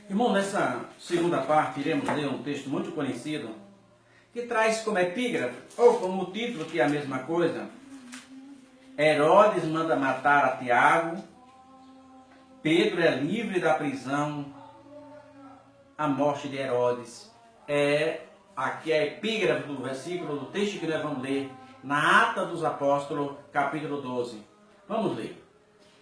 Irmão, nessa segunda parte iremos ler um texto muito conhecido que traz como epígrafe, ou como título, que é a mesma coisa: Herodes manda matar a Tiago, Pedro é livre da prisão, a morte de Herodes. Aqui é a epígrafe do versículo do texto que nós vamos ler na Ata dos Apóstolos, capítulo 12. Vamos ler.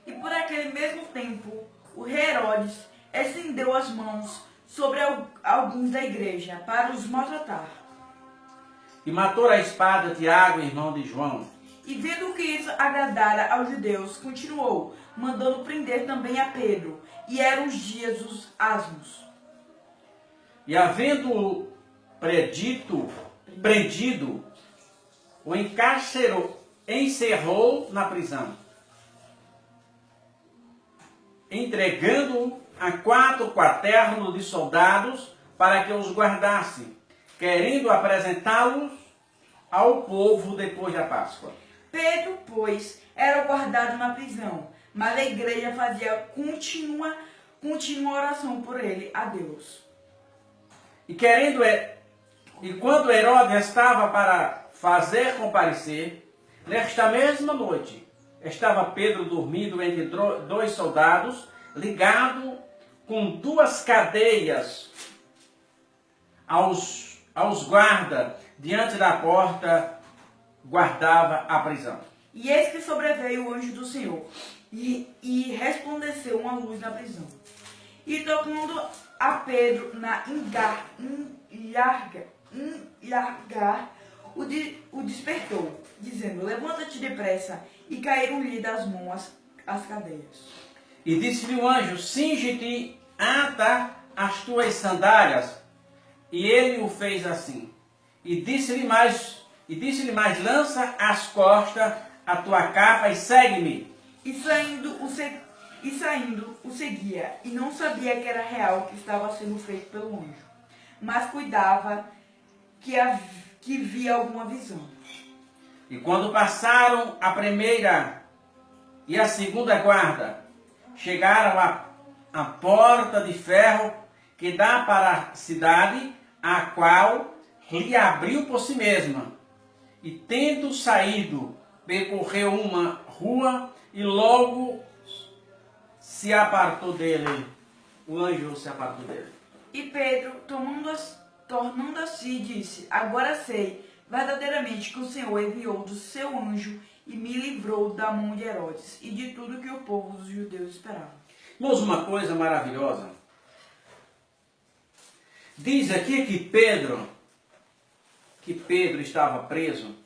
E por aquele mesmo tempo, o rei Herodes estendeu as mãos sobre alguns da igreja para os maltratar. E matou a espada Tiago, irmão de João. E vendo que isso agradara aos judeus, continuou, mandando prender também a Pedro. E eram os dias dos asmos. E havendo prendido, o encerrou na prisão, entregando-o a 4 quaternos de soldados para que os guardassem, querendo apresentá-los ao povo depois da Páscoa. Pedro, pois, era guardado na prisão, mas a igreja fazia contínua oração por ele a Deus. E quando Herodes estava para fazer comparecer, nesta mesma noite, estava Pedro dormindo entre 2 soldados, ligado com 2 cadeias aos guardas, diante da porta, guardava a prisão. E eis que sobreveio o anjo do Senhor, e resplandeceu uma luz na prisão. E tocando a Pedro na o despertou, dizendo: levanta-te depressa. E caíram-lhe das mãos as cadeias. E disse-lhe o anjo: cinge-te, ata as tuas sandálias. E ele o fez assim. E disse-lhe mais, lança às costas a tua capa e segue-me. E saindo o seguia, e não sabia que era real o que estava sendo feito pelo anjo, mas cuidava que via alguma visão. E quando passaram a primeira e a segunda guarda, chegaram à porta de ferro que dá para a cidade, a qual lhe abriu por si mesma. E tendo saído, percorreu uma rua e logo se apartou dele. O anjo se apartou dele. E Pedro, tornando a si, disse: agora sei verdadeiramente que o Senhor enviou do seu anjo e me livrou da mão de Herodes e de tudo que o povo dos judeus esperava. Irmãos, uma coisa maravilhosa. Diz aqui que Pedro estava preso,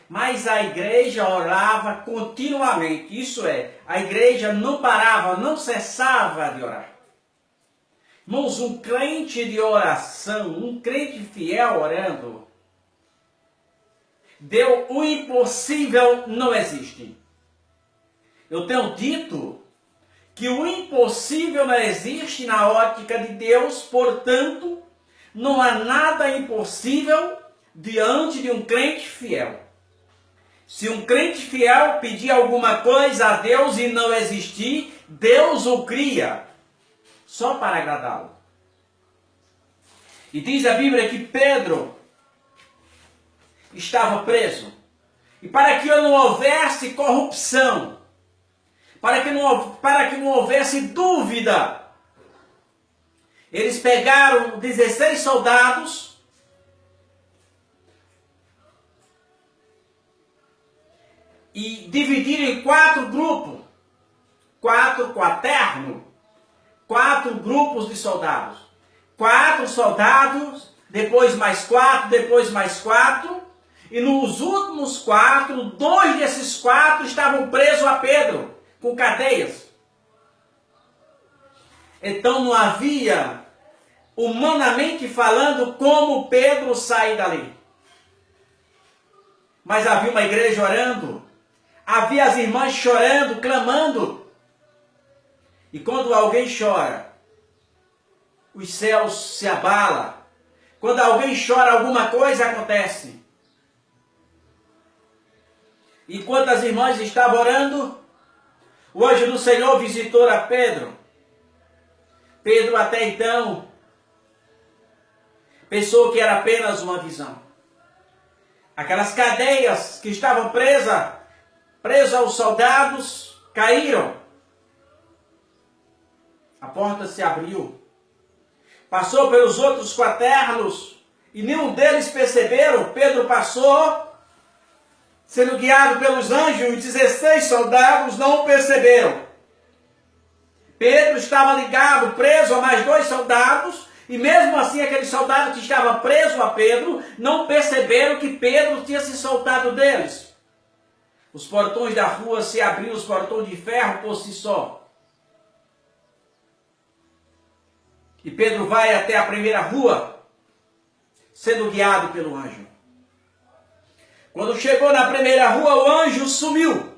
mas a igreja orava continuamente. Isso é, a igreja não parava, não cessava de orar. Irmãos, um crente de oração, um crente fiel orando, o impossível não existe. Eu tenho dito que o impossível não existe na ótica de Deus, portanto, não há nada impossível diante de um crente fiel. Se um crente fiel pedir alguma coisa a Deus e não existir, Deus o cria só para agradá-lo. E diz a Bíblia que Pedro estava preso. E para que não houvesse corrupção, para que não houvesse dúvida, eles pegaram 16 soldados e dividiram em 4 grupos, 4 quaternos, 4 grupos de soldados. 4 soldados, depois mais 4, depois mais 4. E nos últimos 4, 2 desses 4 estavam presos a Pedro, com cadeias. Então não havia, humanamente falando, como Pedro sair dali. Mas havia uma igreja orando, havia as irmãs chorando, clamando. E quando alguém chora, os céus se abalam. Quando alguém chora, alguma coisa acontece. Enquanto as irmãs estavam orando, o anjo do Senhor visitou a Pedro. Pedro até então pensou que era apenas uma visão. Aquelas cadeias que estavam presas aos soldados, caíram. A porta se abriu. Passou pelos outros quaternos e nenhum deles perceberam. Pedro passou, sendo guiado pelos anjos, e 16 soldados não perceberam. Pedro estava ligado, preso a mais 2 soldados, e mesmo assim aqueles soldados que estavam presos a Pedro não perceberam que Pedro tinha se soltado deles. Os portões da rua se abriram, os portões de ferro por si só. E Pedro vai até a primeira rua, sendo guiado pelo anjo. Quando chegou na primeira rua, o anjo sumiu.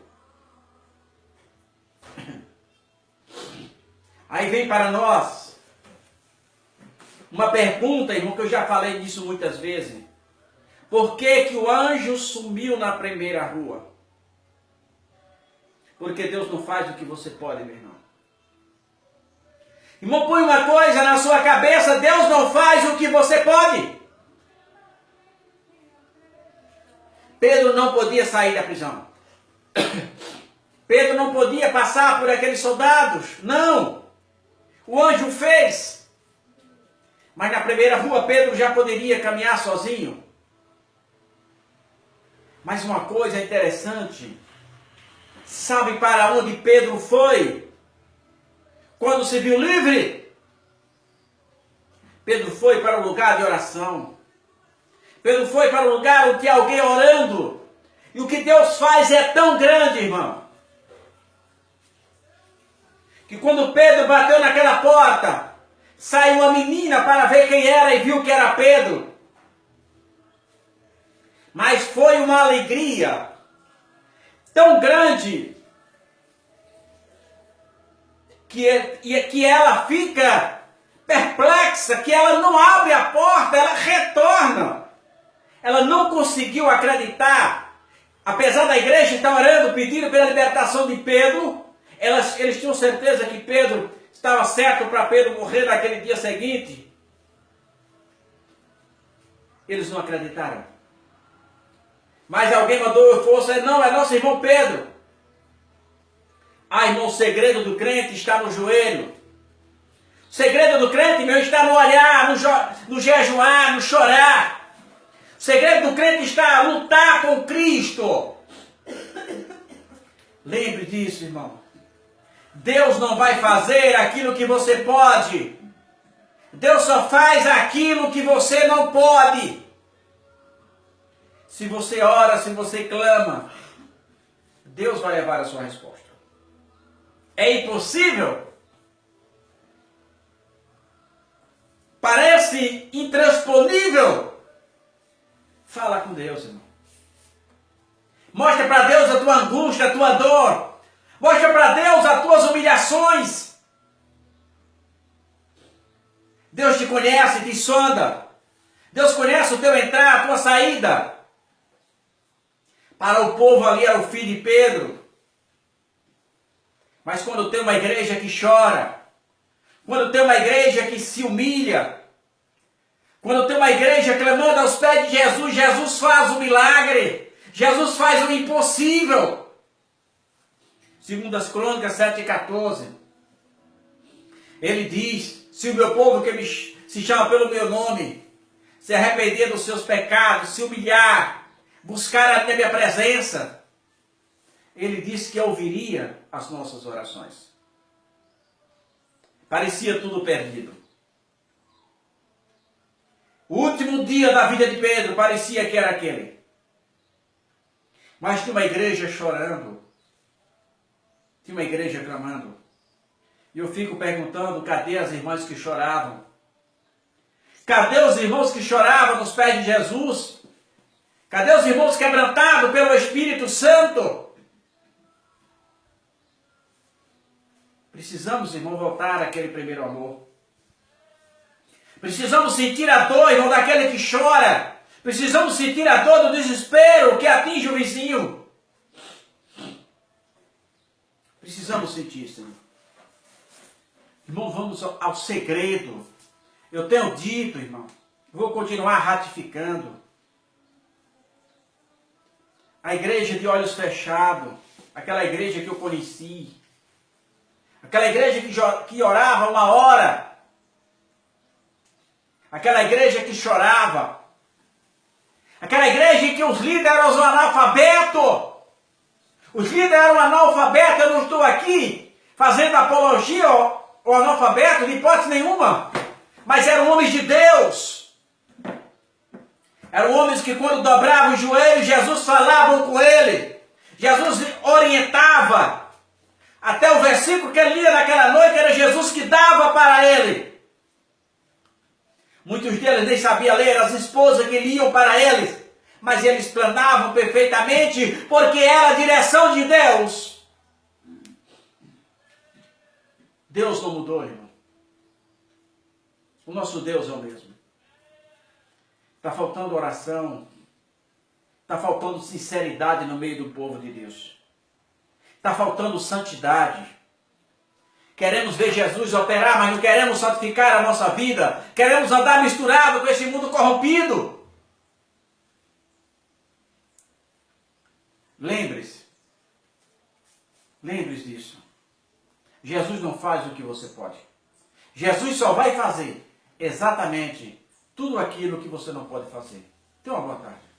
Aí vem para nós uma pergunta, irmão, que eu já falei disso muitas vezes. Por que que o anjo sumiu na primeira rua? Porque Deus não faz o que você pode, meu irmão. Irmão, põe uma coisa na sua cabeça: Deus não faz o que você pode. Pedro não podia sair da prisão. Pedro não podia passar por aqueles soldados. Não. O anjo fez. Mas na primeira rua Pedro já poderia caminhar sozinho. Mas uma coisa interessante. Sabe para onde Pedro foi? Quando se viu livre? Pedro foi para o lugar de oração. Pedro foi para o lugar onde tinha alguém orando. E o que Deus faz é tão grande, irmão, que quando Pedro bateu naquela porta, saiu uma menina para ver quem era e viu que era Pedro. Mas foi uma alegria tão grande que ela fica perplexa, que ela não abre a porta, ela retorna. Ela não conseguiu acreditar. Apesar da igreja estar orando, pedindo pela libertação de Pedro, eles tinham certeza que Pedro estava certo para Pedro morrer naquele dia seguinte. Eles não acreditaram. Mas alguém mandou força: não, é nosso irmão Pedro. Ah, irmão, o segredo do crente está no joelho. O segredo do crente, meu, está no olhar, no jejuar, no chorar. O segredo do crente está a lutar com Cristo. Lembre disso, irmão. Deus não vai fazer aquilo que você pode. Deus só faz aquilo que você não pode. Se você ora, se você clama, Deus vai levar a sua resposta. É impossível? Parece intransponível? Fala com Deus, irmão. Mostra para Deus a tua angústia, a tua dor. Mostra para Deus as tuas humilhações. Deus te conhece, te sonda. Deus conhece o teu entrar, a tua saída. Para o povo ali era o filho de Pedro. Mas quando tem uma igreja que chora, quando tem uma igreja que se humilha, quando tem uma igreja clamando aos pés de Jesus, Jesus faz o milagre. Jesus faz o impossível. Segundo as Crônicas 7:14, ele diz: se o meu povo que se chama pelo meu nome se arrepender dos seus pecados, se humilhar, buscar a minha presença, ele disse que ouviria as nossas orações. Parecia tudo perdido. O último dia da vida de Pedro parecia que era aquele. Mas tinha uma igreja chorando. Tinha uma igreja clamando. E eu fico perguntando: cadê as irmãs que choravam? Cadê os irmãos que choravam nos pés de Jesus? Cadê os irmãos quebrantados pelo Espírito Santo? Precisamos, irmão, voltar àquele primeiro amor. Precisamos sentir a dor, irmão, daquele que chora. Precisamos sentir a dor do desespero que atinge o vizinho. Precisamos sentir, Senhor. Irmão, vamos ao segredo. Eu tenho dito, irmão, vou continuar ratificando. A igreja de olhos fechados, aquela igreja que eu conheci, aquela igreja que orava 1 hora, aquela igreja que chorava, aquela igreja em que os líderes eram analfabetos. Os líderes eram analfabetos. Eu não estou aqui fazendo apologia ao analfabeto de hipótese nenhuma, mas eram homens de Deus. Eram homens que quando dobravam os joelhos, Jesus falava com ele. Jesus orientava. Até o versículo que ele lia naquela noite era Jesus que dava para ele. Muitos deles nem sabiam ler, as esposas que liam para eles. Mas eles planavam perfeitamente, porque era a direção de Deus. Deus não mudou, irmão. O nosso Deus é o mesmo. Está faltando oração. Está faltando sinceridade no meio do povo de Deus. Está faltando santidade. Queremos ver Jesus operar, mas não queremos santificar a nossa vida. Queremos andar misturado com esse mundo corrompido. Lembre-se. Lembre-se disso. Jesus não faz o que você pode. Jesus só vai fazer exatamente tudo aquilo que você não pode fazer. Tenha uma boa tarde.